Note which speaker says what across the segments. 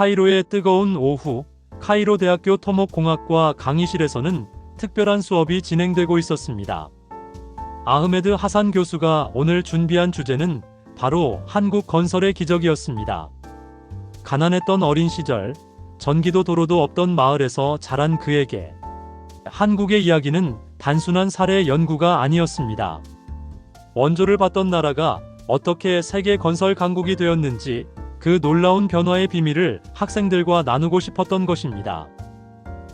Speaker 1: 카이로의 뜨거운 오후, 카이로 대학교 토목공학과 강의실에서는 특별한 수업이 진행되고 있었습니다. 아흐메드 하산 교수가 오늘 준비한 주제는 바로 한국 건설의 기적이었습니다. 가난했던 어린 시절, 전기도 도로도 없던 마을에서 자란 그에게 한국의 이야기는 단순한 사례 연구가 아니었습니다. 원조를 받던 나라가 어떻게 세계 건설 강국이 되었는지 그 놀라운 변화의 비밀을 학생들과 나누고 싶었던 것입니다.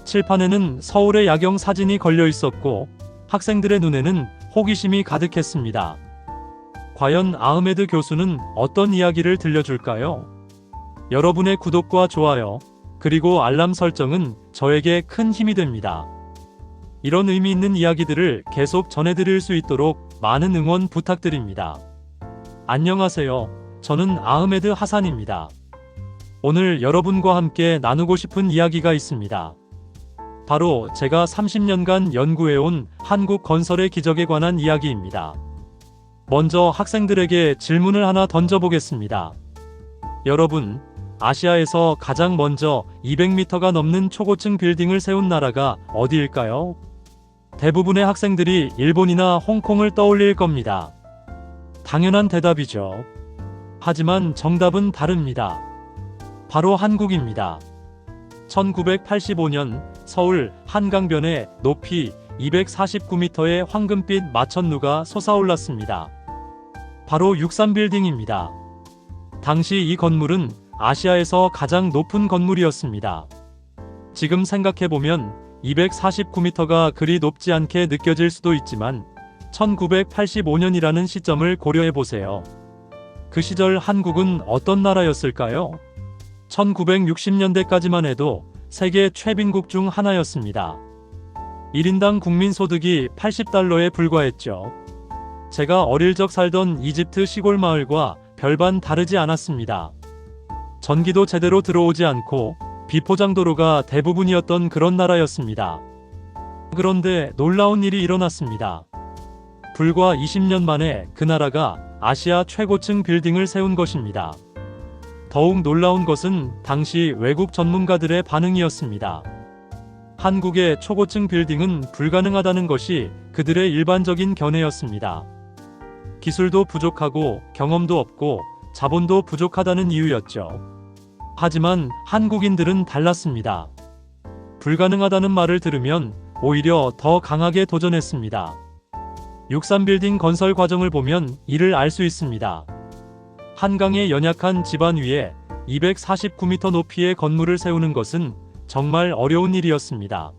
Speaker 1: 칠판에는 서울의 야경 사진이 걸려 있었고 학생들의 눈에는 호기심이 가득했습니다. 과연 아흐메드 교수는 어떤 이야기를 들려줄까요? 여러분의 구독과 좋아요, 그리고 알람 설정은 저에게 큰 힘이 됩니다. 이런 의미 있는 이야기들을 계속 전해드릴 수 있도록 많은 응원 부탁드립니다. 안녕하세요. 저는 아흐메드 하산입니다. 오늘 여러분과 함께 나누고 싶은 이야기가 있습니다. 바로 제가 30년간 연구해온 한국 건설의 기적에 관한 이야기입니다. 먼저 학생들에게 질문을 하나 던져보겠습니다. 여러분, 아시아에서 가장 먼저 200m가 넘는 초고층 빌딩을 세운 나라가 어디일까요? 대부분의 학생들이 일본이나 홍콩을 떠올릴 겁니다. 당연한 대답이죠. 하지만 정답은 다릅니다. 바로 한국입니다. 1985년 서울 한강변에 높이 249m의 황금빛 마천루가 솟아올랐습니다. 바로 63빌딩입니다. 당시 이 건물은 아시아에서 가장 높은 건물이었습니다. 지금 생각해보면 249m가 그리 높지 않게 느껴질 수도 있지만 1985년이라는 시점을 고려해보세요. 그 시절 한국은 어떤 나라였을까요? 1960년대까지만 해도 세계 최빈국 중 하나였습니다. 1인당 국민소득이 80달러에 불과했죠. 제가 어릴 적 살던 이집트 시골 마을과 별반 다르지 않았습니다. 전기도 제대로 들어오지 않고 비포장도로가 대부분이었던 그런 나라였습니다. 그런데 놀라운 일이 일어났습니다. 불과 20년 만에 그 나라가 아시아 최고층 빌딩을 세운 것입니다. 더욱 놀라운 것은 당시 외국 전문가들의 반응이었습니다. 한국의 초고층 빌딩은 불가능하다는 것이 그들의 일반적인 견해였습니다. 기술도 부족하고 경험도 없고 자본도 부족하다는 이유였죠. 하지만 한국인들은 달랐습니다. 불가능하다는 말을 들으면 오히려 더 강하게 도전했습니다. 63빌딩 건설 과정을 보면 이를 알 수 있습니다. 한강의 연약한 지반 위에 249m 높이의 건물을 세우는 것은 정말 어려운 일이었습니다.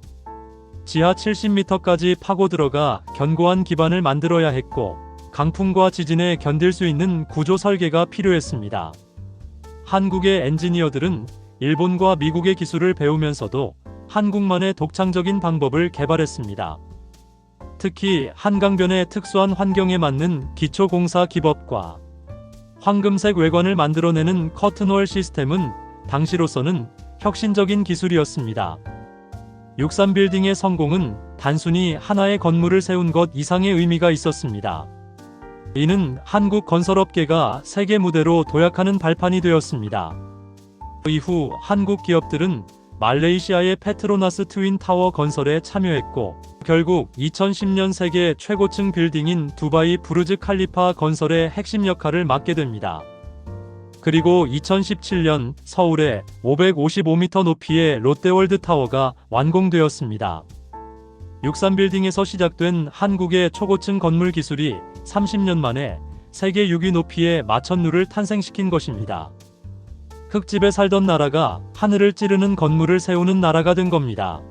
Speaker 1: 지하 70m까지 파고 들어가 견고한 기반을 만들어야 했고 강풍과 지진에 견딜 수 있는 구조 설계가 필요했습니다. 한국의 엔지니어들은 일본과 미국의 기술을 배우면서도 한국만의 독창적인 방법을 개발했습니다. 특히 한강변의 특수한 환경에 맞는 기초공사 기법과 황금색 외관을 만들어내는 커튼홀 시스템은 당시로서는 혁신적인 기술이었습니다. 63빌딩의 성공은 단순히 하나의 건물을 세운 것 이상의 의미가 있었습니다. 이는 한국 건설업계가 세계 무대로 도약하는 발판이 되었습니다. 이후 한국 기업들은 말레이시아의 페트로나스 트윈타워 건설에 참여했고 결국 2010년 세계 최고층 빌딩인 두바이 부르즈 칼리파 건설의 핵심 역할을 맡게 됩니다. 그리고 2017년 서울에 555m 높이의 롯데월드 타워가 완공되었습니다. 63빌딩에서 시작된 한국의 초고층 건물 기술이 30년 만에 세계 6위 높이의 마천루를 탄생시킨 것입니다. 흙집에 살던 나라가 하늘을 찌르는 건물을 세우는 나라가 된 겁니다.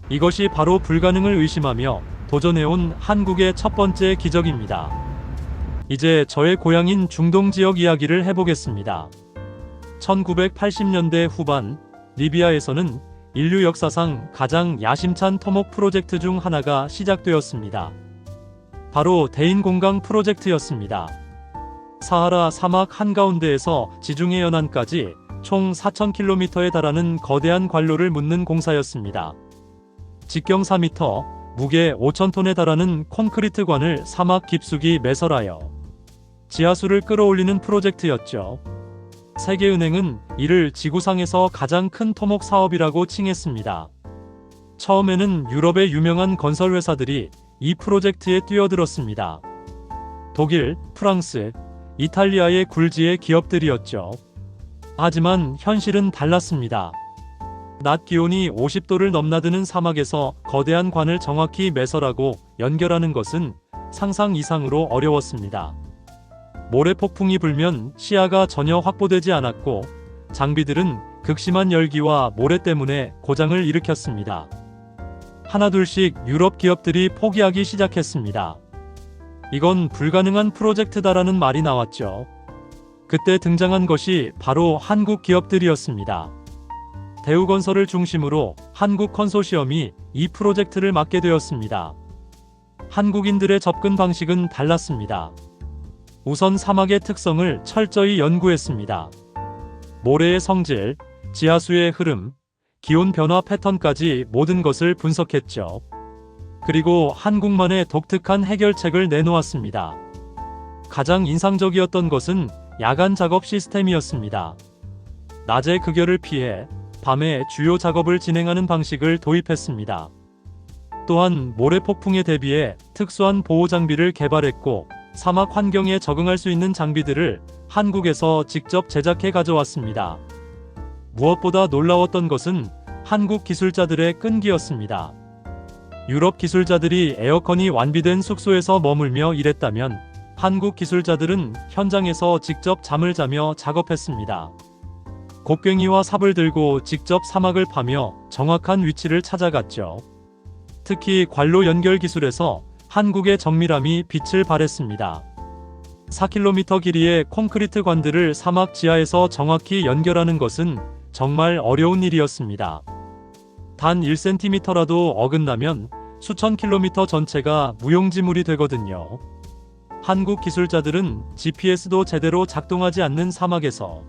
Speaker 1: 이것이 바로 불가능을 의심하며 도전해온 한국의 첫 번째 기적입니다. 이제 저의 고향인 중동 지역 이야기를 해보겠습니다. 1980년대 후반 리비아에서는 인류 역사상 가장 야심찬 토목 프로젝트 중 하나가 시작되었습니다. 바로 대인공강 프로젝트였습니다. 사하라 사막 한가운데에서 지중해 연안까지 총 4,000km에 달하는 거대한 관로를 묻는 공사였습니다. 직경 4m, 무게 5,000톤에 달하는 콘크리트관을 사막 깊숙이 매설하여 지하수를 끌어올리는 프로젝트였죠. 세계은행은 이를 지구상에서 가장 큰 토목 사업이라고 칭했습니다. 처음에는 유럽의 유명한 건설 회사들이 이 프로젝트에 뛰어들었습니다. 독일, 프랑스, 이탈리아의 굴지의 기업들이었죠. 하지만 현실은 달랐습니다. 낮 기온이 50도를 넘나드는 사막에서 거대한 관을 정확히 매설하고 연결하는 것은 상상 이상으로 어려웠습니다. 모래폭풍이 불면 시야가 전혀 확보되지 않았고 장비들은 극심한 열기와 모래 때문에 고장을 일으켰습니다. 하나둘씩 유럽 기업들이 포기하기 시작했습니다. 이건 불가능한 프로젝트다라는 말이 나왔죠. 그때 등장한 것이 바로 한국 기업들이었습니다. 대우건설을 중심으로 한국 컨소시엄이 이 프로젝트를 맡게 되었습니다. 한국인들의 접근 방식은 달랐습니다. 우선 사막의 특성을 철저히 연구했습니다. 모래의 성질, 지하수의 흐름, 기온 변화 패턴까지 모든 것을 분석했죠. 그리고 한국만의 독특한 해결책을 내놓았습니다. 가장 인상적이었던 것은 야간 작업 시스템이었습니다. 낮에 극열을 피해 밤에 주요 작업을 진행하는 방식을 도입했습니다. 또한 모래폭풍에 대비해 특수한 보호 장비를 개발했고 사막 환경에 적응할 수 있는 장비들을 한국에서 직접 제작해 가져왔습니다. 무엇보다 놀라웠던 것은 한국 기술자들의 끈기였습니다. 유럽 기술자들이 에어컨이 완비된 숙소에서 머물며 일했다면 한국 기술자들은 현장에서 직접 잠을 자며 작업했습니다. 곡괭이와 삽을 들고 직접 사막을 파며 정확한 위치를 찾아갔죠. 특히 관로 연결 기술에서 한국의 정밀함이 빛을 발했습니다. 4km 길이의 콘크리트 관들을 사막 지하에서 정확히 연결하는 것은 정말 어려운 일이었습니다. 단 1cm라도 어긋나면 수천 킬로미터 전체가 무용지물이 되거든요. 한국 기술자들은 GPS도 제대로 작동하지 않는 사막에서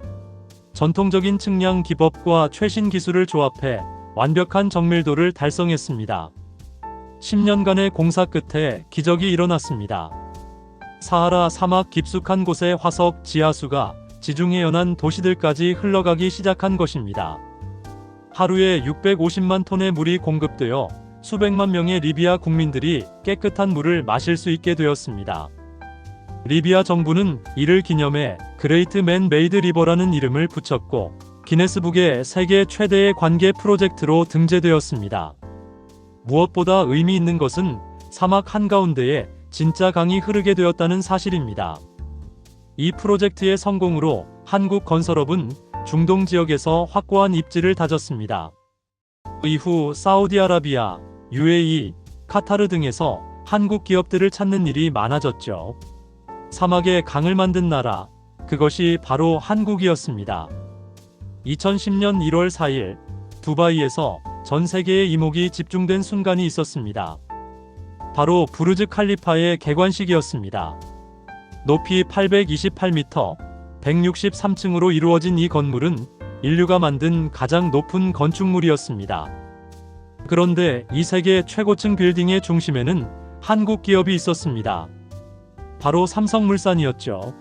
Speaker 1: 전통적인 측량 기법과 최신 기술을 조합해 완벽한 정밀도를 달성했습니다. 10년간의 공사 끝에 기적이 일어났습니다. 사하라 사막 깊숙한 곳의 화석 지하수가 지중해 연안 도시들까지 흘러가기 시작한 것입니다. 하루에 650만 톤의 물이 공급되어 수백만 명의 리비아 국민들이 깨끗한 물을 마실 수 있게 되었습니다. 리비아 정부는 이를 기념해 그레이트 맨 메이드 리버라는 이름을 붙였고 기네스북에 세계 최대의 관계 프로젝트로 등재되었습니다. 무엇보다 의미 있는 것은 사막 한가운데에 진짜 강이 흐르게 되었다는 사실입니다. 이 프로젝트의 성공으로 한국 건설업은 중동 지역에서 확고한 입지를 다졌습니다. 이후 사우디아라비아, UAE, 카타르 등에서 한국 기업들을 찾는 일이 많아졌죠. 사막에 강을 만든 나라, 그것이 바로 한국이었습니다. 2010년 1월 4일, 두바이에서 전 세계의 이목이 집중된 순간이 있었습니다. 바로 부르즈 칼리파의 개관식이었습니다. 높이 828m, 163층으로 이루어진 이 건물은 인류가 만든 가장 높은 건축물이었습니다. 그런데 이 세계 최고층 빌딩의 중심에는 한국 기업이 있었습니다. 바로 삼성물산이었죠.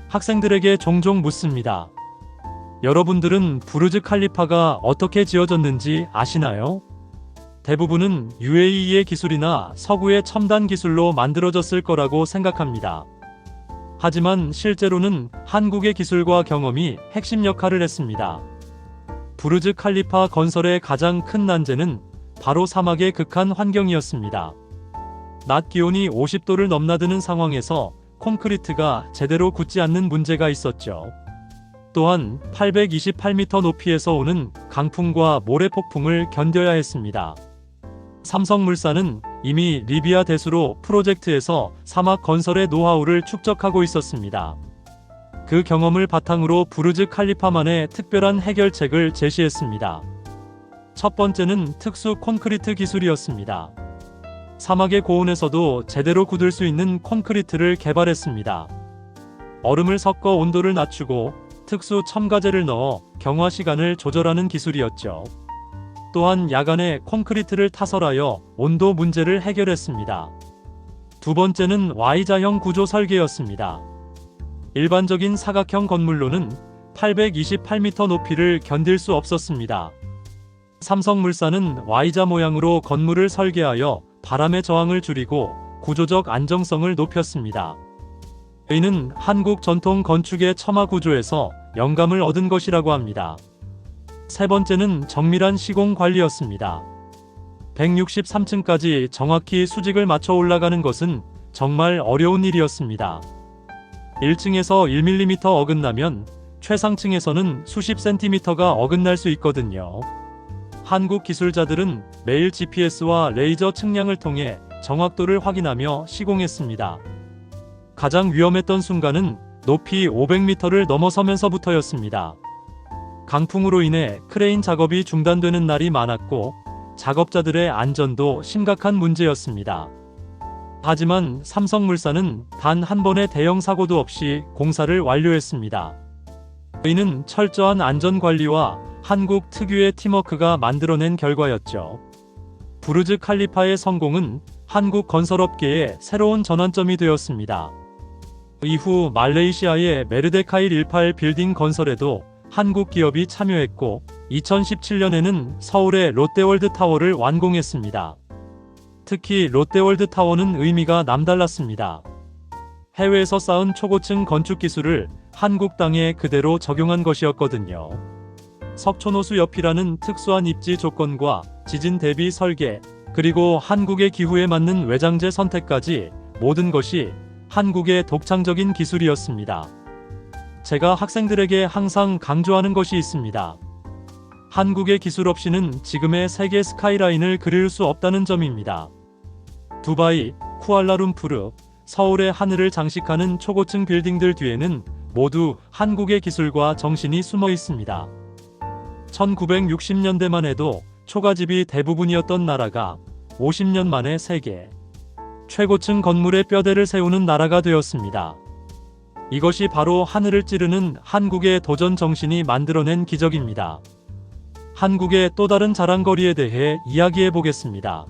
Speaker 1: 학생들에게 종종 묻습니다. 여러분들은 부르즈 칼리파가 어떻게 지어졌는지 아시나요? 대부분은 UAE의 기술이나 서구의 첨단 기술로 만들어졌을 거라고 생각합니다. 하지만 실제로는 한국의 기술과 경험이 핵심 역할을 했습니다. 부르즈 칼리파 건설의 가장 큰 난제는 바로 사막의 극한 환경이었습니다. 낮 기온이 50도를 넘나드는 상황에서 콘크리트가 제대로 굳지 않는 문제가 있었죠. 또한 828m 높이에서 오는 강풍과 모래폭풍을 견뎌야 했습니다. 삼성물산은 이미 리비아 대수로 프로젝트에서 사막 건설의 노하우를 축적하고 있었습니다. 그 경험을 바탕으로 부르즈 칼리파만의 특별한 해결책을 제시했습니다. 첫 번째는 특수 콘크리트 기술이었습니다. 사막의 고온에서도 제대로 굳을 수 있는 콘크리트를 개발했습니다. 얼음을 섞어 온도를 낮추고 특수 첨가제를 넣어 경화 시간을 조절하는 기술이었죠. 또한 야간에 콘크리트를 타설하여 온도 문제를 해결했습니다. 두 번째는 Y자형 구조 설계였습니다. 일반적인 사각형 건물로는 828m 높이를 견딜 수 없었습니다. 삼성물산은 Y자 모양으로 건물을 설계하여 바람의 저항을 줄이고 구조적 안정성을 높였습니다. 이는 한국 전통 건축의 첨화 구조에서 영감을 얻은 것이라고 합니다. 세 번째는 정밀한 시공 관리였습니다. 163층까지 정확히 수직을 맞춰 올라가는 것은 정말 어려운 일이었습니다. 1층에서 1mm 어긋나면 최상층에서는 수십 센티미터가 어긋날 수 있거든요. 한국 기술자들은 매일 GPS와 레이저 측량을 통해 정확도를 확인하며 시공했습니다. 가장 위험했던 순간은 높이 500m를 넘어서면서부터였습니다. 강풍으로 인해 크레인 작업이 중단되는 날이 많았고 작업자들의 안전도 심각한 문제였습니다. 하지만 삼성물산은 단 한 번의 대형 사고도 없이 공사를 완료했습니다. 이는 철저한 안전관리와 한국 특유의 팀워크가 만들어낸 결과였죠. 부르즈 칼리파의 성공은 한국 건설업계의 새로운 전환점이 되었습니다. 이후 말레이시아의 메르데카일 18 빌딩 건설에도 한국 기업이 참여했고 2017년에는 서울의 롯데월드 타워를 완공했습니다. 특히 롯데월드 타워는 의미가 남달랐습니다. 해외에서 쌓은 초고층 건축 기술을 한국 땅에 그대로 적용한 것이었거든요. 석촌호수 옆이라는 특수한 입지 조건과 지진 대비 설계, 그리고 한국의 기후에 맞는 외장재 선택까지 모든 것이 한국의 독창적인 기술이었습니다. 제가 학생들에게 항상 강조하는 것이 있습니다. 한국의 기술 없이는 지금의 세계 스카이라인을 그릴 수 없다는 점입니다. 두바이, 쿠알라룸푸르, 서울의 하늘을 장식하는 초고층 빌딩들 뒤에는 모두 한국의 기술과 정신이 숨어 있습니다. 1960년대만 해도 초가집이 대부분이었던 나라가 50년 만에 세계 최고층 건물의 뼈대를 세우는 나라가 되었습니다. 이것이 바로 하늘을 찌르는 한국의 도전 정신이 만들어낸 기적입니다. 한국의 또 다른 자랑거리에 대해 이야기해 보겠습니다.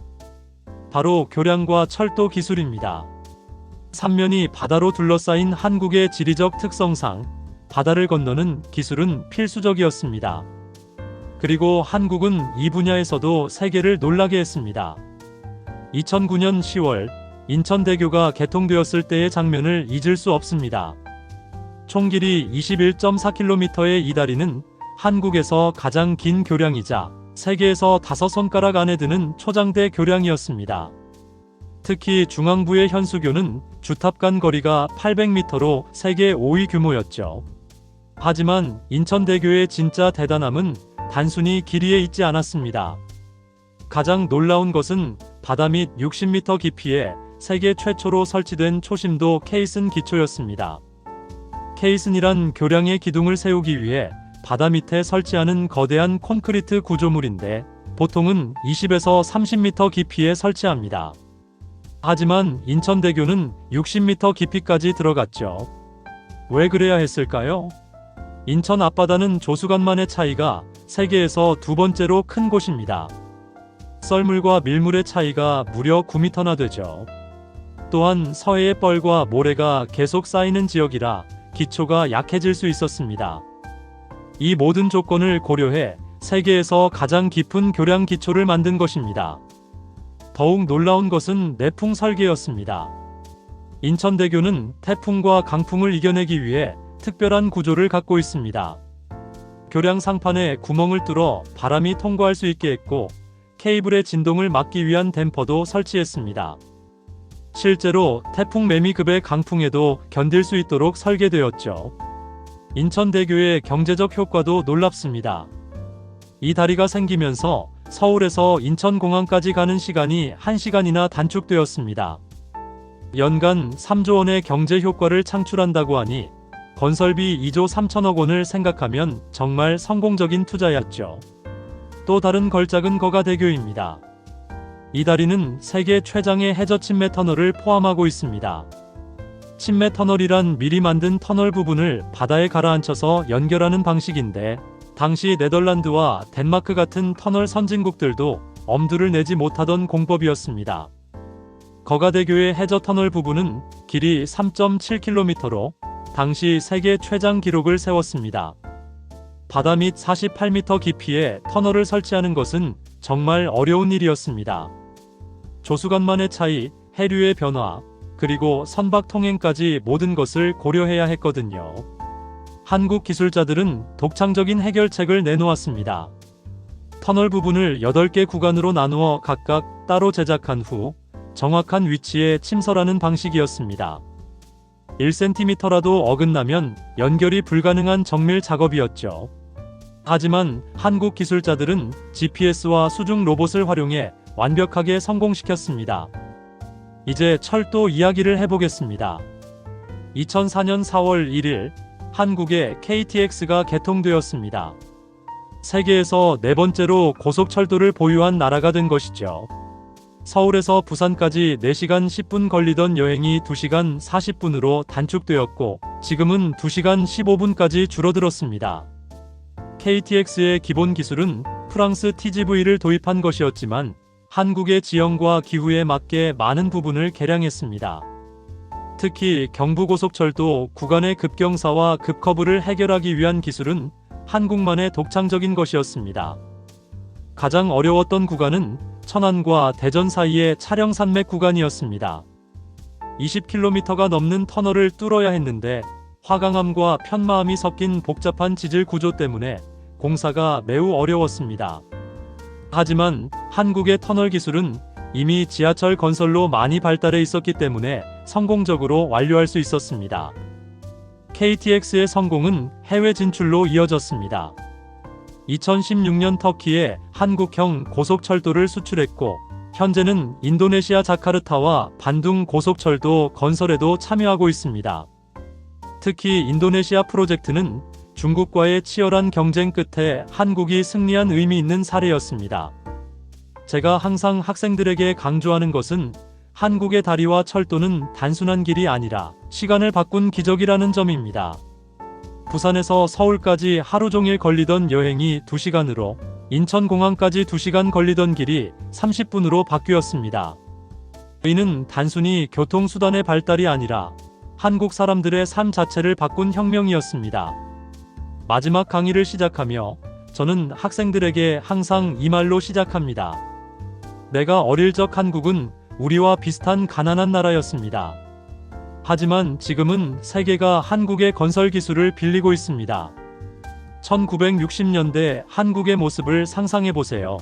Speaker 1: 바로 교량과 철도 기술입니다. 삼면이 바다로 둘러싸인 한국의 지리적 특성상 바다를 건너는 기술은 필수적이었습니다. 그리고 한국은 이 분야에서도 세계를 놀라게 했습니다. 2009년 10월 인천대교가 개통되었을 때의 장면을 잊을 수 없습니다. 총 길이 21.4km의 이 다리는 한국에서 가장 긴 교량이자 세계에서 5손가락 안에 드는 초장대 교량이었습니다. 특히 중앙부의 현수교는 주탑 간 거리가 800m로 세계 5위 규모였죠. 하지만 인천대교의 진짜 대단함은 단순히 길이에 있지 않았습니다. 가장 놀라운 것은 바다 밑 60m 깊이에 세계 최초로 설치된 초심도 케이슨 기초였습니다. 케이슨이란 교량의 기둥을 세우기 위해 바다 밑에 설치하는 거대한 콘크리트 구조물인데 보통은 20에서 30m 깊이에 설치합니다. 하지만 인천대교는 60m 깊이까지 들어갔죠. 왜 그래야 했을까요? 인천 앞바다는 조수간만의 차이가 세계에서 두 번째로 큰 곳입니다. 썰물과 밀물의 차이가 무려 9m나 되죠. 또한 서해의 뻘과 모래가 계속 쌓이는 지역이라 기초가 약해질 수 있었습니다. 이 모든 조건을 고려해 세계에서 가장 깊은 교량 기초를 만든 것입니다. 더욱 놀라운 것은 내풍 설계였습니다. 인천대교는 태풍과 강풍을 이겨내기 위해 특별한 구조를 갖고 있습니다. 교량 상판에 구멍을 뚫어 바람이 통과할 수 있게 했고 케이블의 진동을 막기 위한 댐퍼도 설치했습니다. 실제로 태풍 매미급의 강풍에도 견딜 수 있도록 설계되었죠. 인천대교의 경제적 효과도 놀랍습니다. 이 다리가 생기면서 서울에서 인천공항까지 가는 시간이 1시간이나 단축되었습니다. 연간 3조 원의 경제 효과를 창출한다고 하니 건설비 2조 3천억 원을 생각하면 정말 성공적인 투자였죠. 또 다른 걸작은 거가대교입니다. 이 다리는 세계 최장의 해저 침매 터널을 포함하고 있습니다. 침매 터널이란 미리 만든 터널 부분을 바다에 가라앉혀서 연결하는 방식인데 당시 네덜란드와 덴마크 같은 터널 선진국들도 엄두를 내지 못하던 공법이었습니다. 거가대교의 해저 터널 부분은 길이 3.7km로 당시 세계 최장 기록을 세웠습니다. 바다 밑 48m 깊이의 터널을 설치하는 것은 정말 어려운 일이었습니다. 조수간만의 차이, 해류의 변화, 그리고 선박 통행까지 모든 것을 고려해야 했거든요. 한국 기술자들은 독창적인 해결책을 내놓았습니다. 터널 부분을 8개 구간으로 나누어 각각 따로 제작한 후 정확한 위치에 침설하는 방식이었습니다. 1cm라도 어긋나면 연결이 불가능한 정밀 작업이었죠. 하지만 한국 기술자들은 GPS와 수중 로봇을 활용해 완벽하게 성공시켰습니다. 이제 철도 이야기를 해보겠습니다. 2004년 4월 1일 한국의 KTX가 개통되었습니다. 세계에서 네 번째로 고속철도를 보유한 나라가 된 것이죠. 서울에서 부산까지 4시간 10분 걸리던 여행이 2시간 40분으로 단축되었고 지금은 2시간 15분까지 줄어들었습니다. KTX의 기본 기술은 프랑스 TGV를 도입한 것이었지만 한국의 지형과 기후에 맞게 많은 부분을 개량했습니다. 특히 경부고속철도 구간의 급경사와 급커브를 해결하기 위한 기술은 한국만의 독창적인 것이었습니다. 가장 어려웠던 구간은 천안과 대전 사이의 차량 산맥 구간이었습니다. 20km가 넘는 터널을 뚫어야 했는데 화강암과 편마암이 섞인 복잡한 지질 구조 때문에 공사가 매우 어려웠습니다. 하지만 한국의 터널 기술은 이미 지하철 건설로 많이 발달해 있었기 때문에 성공적으로 완료할 수 있었습니다. KTX의 성공은 해외 진출로 이어졌습니다. 2016년 터키에 한국형 고속철도를 수출했고 현재는 인도네시아 자카르타와 반둥 고속철도 건설에도 참여하고 있습니다. 특히 인도네시아 프로젝트는 중국과의 치열한 경쟁 끝에 한국이 승리한 의미 있는 사례였습니다. 제가 항상 학생들에게 강조하는 것은 한국의 다리와 철도는 단순한 길이 아니라 시간을 바꾼 기적이라는 점입니다. 부산에서 서울까지 하루 종일 걸리던 여행이 2시간으로 인천공항까지 2시간 걸리던 길이 30분으로 바뀌었습니다. 이는 단순히 교통수단의 발달이 아니라 한국 사람들의 삶 자체를 바꾼 혁명이었습니다. 마지막 강의를 시작하며 저는 학생들에게 항상 이 말로 시작합니다. 내가 어릴 적 한국은 우리와 비슷한 가난한 나라였습니다. 하지만 지금은 세계가 한국의 건설 기술을 빌리고 있습니다. 1960년대 한국의 모습을 상상해 보세요.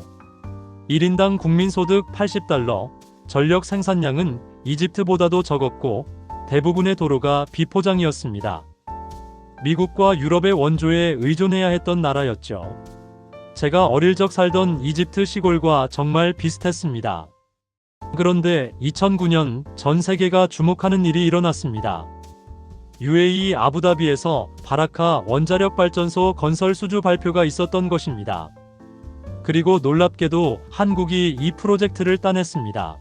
Speaker 1: 1인당 국민소득 80달러, 전력 생산량은 이집트보다도 적었고 대부분의 도로가 비포장이었습니다. 미국과 유럽의 원조에 의존해야 했던 나라였죠. 제가 어릴 적 살던 이집트 시골과 정말 비슷했습니다. 그런데 2009년 전 세계가 주목하는 일이 일어났습니다. UAE 아부다비에서 바라카 원자력 발전소 건설 수주 발표가 있었던 것입니다. 그리고 놀랍게도 한국이 이 프로젝트를 따냈습니다.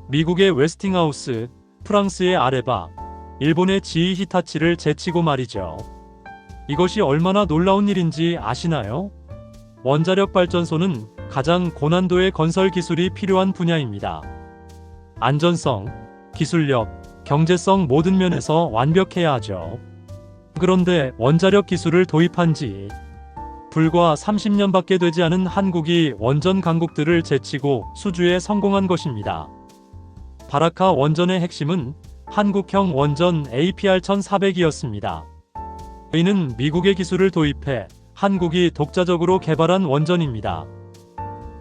Speaker 1: 미국의 웨스팅하우스, 프랑스의 아레바, 일본의 지이 히타치를 제치고 말이죠. 이것이 얼마나 놀라운 일인지 아시나요? 원자력 발전소는 가장 고난도의 건설 기술이 필요한 분야입니다. 안전성, 기술력, 경제성 모든 면에서 완벽해야 하죠. 그런데 원자력 기술을 도입한 지 불과 30년밖에 되지 않은 한국이 원전 강국들을 제치고 수주에 성공한 것입니다. 바라카 원전의 핵심은 한국형 원전 APR-1400이었습니다. 이는 미국의 기술을 도입해 한국이 독자적으로 개발한 원전입니다.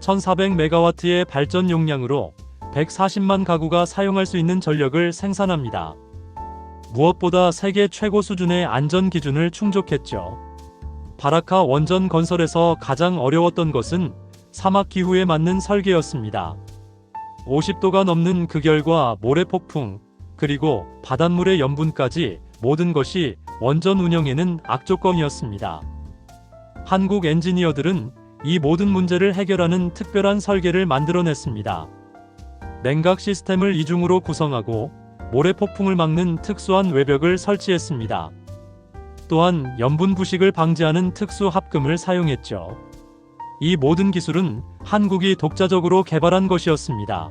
Speaker 1: 1400메가와트의 발전 용량으로 140만 가구가 사용할 수 있는 전력을 생산합니다. 무엇보다 세계 최고 수준의 안전 기준을 충족했죠. 바라카 원전 건설에서 가장 어려웠던 것은 사막 기후에 맞는 설계였습니다. 50도가 넘는 극열과 모래폭풍, 그리고 바닷물의 염분까지 모든 것이 원전 운영에는 악조건이었습니다. 한국 엔지니어들은 이 모든 문제를 해결하는 특별한 설계를 만들어냈습니다. 냉각 시스템을 이중으로 구성하고 모래폭풍을 막는 특수한 외벽을 설치했습니다. 또한 염분 부식을 방지하는 특수 합금을 사용했죠. 이 모든 기술은 한국이 독자적으로 개발한 것이었습니다.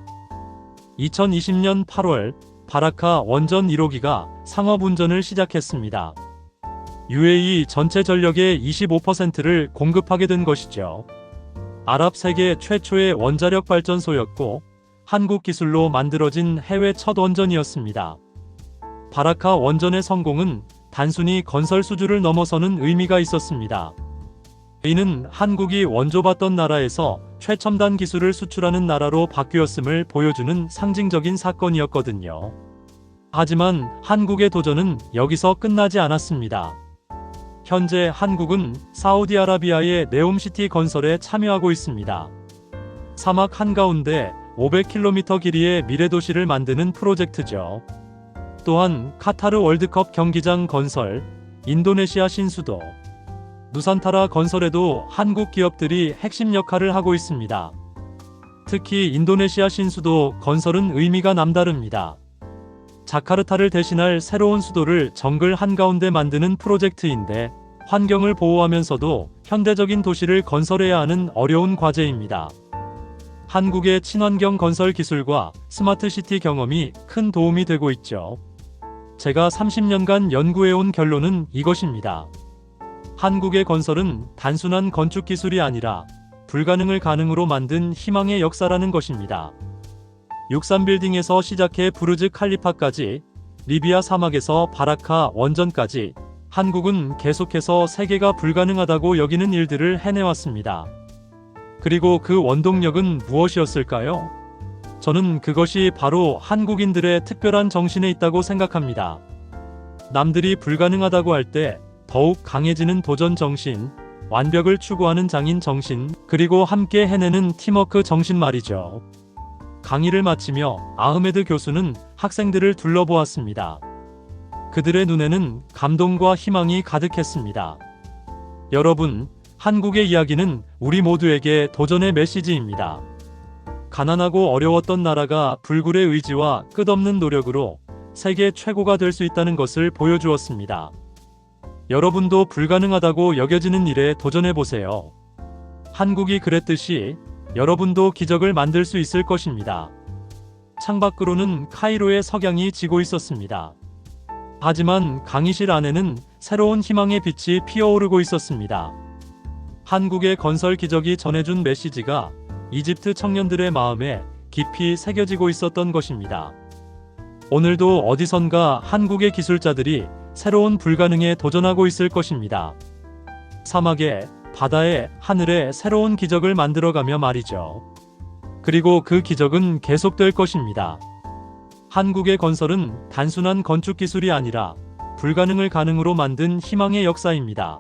Speaker 1: 2020년 8월 바라카 원전 1호기가 상업운전을 시작했습니다. UAE 전체 전력의 25%를 공급하게 된 것이죠. 아랍 세계 최초의 원자력 발전소였고 한국 기술로 만들어진 해외 첫 원전이었습니다. 바라카 원전의 성공은 단순히 건설 수주를 넘어서는 의미가 있었습니다. 이는 한국이 원조받던 나라에서 최첨단 기술을 수출하는 나라로 바뀌었음을 보여주는 상징적인 사건이었거든요. 하지만 한국의 도전은 여기서 끝나지 않았습니다. 현재 한국은 사우디아라비아의 네옴시티 건설에 참여하고 있습니다. 사막 한가운데 500km 길이의 미래도시를 만드는 프로젝트죠. 또한 카타르 월드컵 경기장 건설, 인도네시아 신수도, 누산타라 건설에도 한국 기업들이 핵심 역할을 하고 있습니다. 특히 인도네시아 신수도 건설은 의미가 남다릅니다. 자카르타를 대신할 새로운 수도를 정글 한가운데 만드는 프로젝트인데 환경을 보호하면서도 현대적인 도시를 건설해야 하는 어려운 과제입니다. 한국의 친환경 건설 기술과 스마트시티 경험이 큰 도움이 되고 있죠. 제가 30년간 연구해온 결론은 이것입니다. 한국의 건설은 단순한 건축 기술이 아니라 불가능을 가능으로 만든 희망의 역사라는 것입니다. 63빌딩에서 시작해 부르즈 칼리파까지, 리비아 사막에서 바라카 원전까지 한국은 계속해서 세계가 불가능하다고 여기는 일들을 해내왔습니다. 그리고 그 원동력은 무엇이었을까요? 저는 그것이 바로 한국인들의 특별한 정신에 있다고 생각합니다. 남들이 불가능하다고 할 때 더욱 강해지는 도전 정신, 완벽을 추구하는 장인 정신, 그리고 함께 해내는 팀워크 정신 말이죠. 강의를 마치며 아흐메드 교수는 학생들을 둘러보았습니다. 그들의 눈에는 감동과 희망이 가득했습니다. 여러분, 한국의 이야기는 우리 모두에게 도전의 메시지입니다. 가난하고 어려웠던 나라가 불굴의 의지와 끝없는 노력으로 세계 최고가 될 수 있다는 것을 보여주었습니다. 여러분도 불가능하다고 여겨지는 일에 도전해보세요. 한국이 그랬듯이 여러분도 기적을 만들 수 있을 것입니다. 창밖으로는 카이로의 석양이 지고 있었습니다. 하지만 강의실 안에는 새로운 희망의 빛이 피어오르고 있었습니다. 한국의 건설 기적이 전해준 메시지가 이집트 청년들의 마음에 깊이 새겨지고 있었던 것입니다. 오늘도 어디선가 한국의 기술자들이 새로운 불가능에 도전하고 있을 것입니다. 사막에, 바다에, 하늘에 새로운 기적을 만들어가며 말이죠. 그리고 그 기적은 계속될 것입니다. 한국의 건설은 단순한 건축 기술이 아니라 불가능을 가능으로 만든 희망의 역사입니다.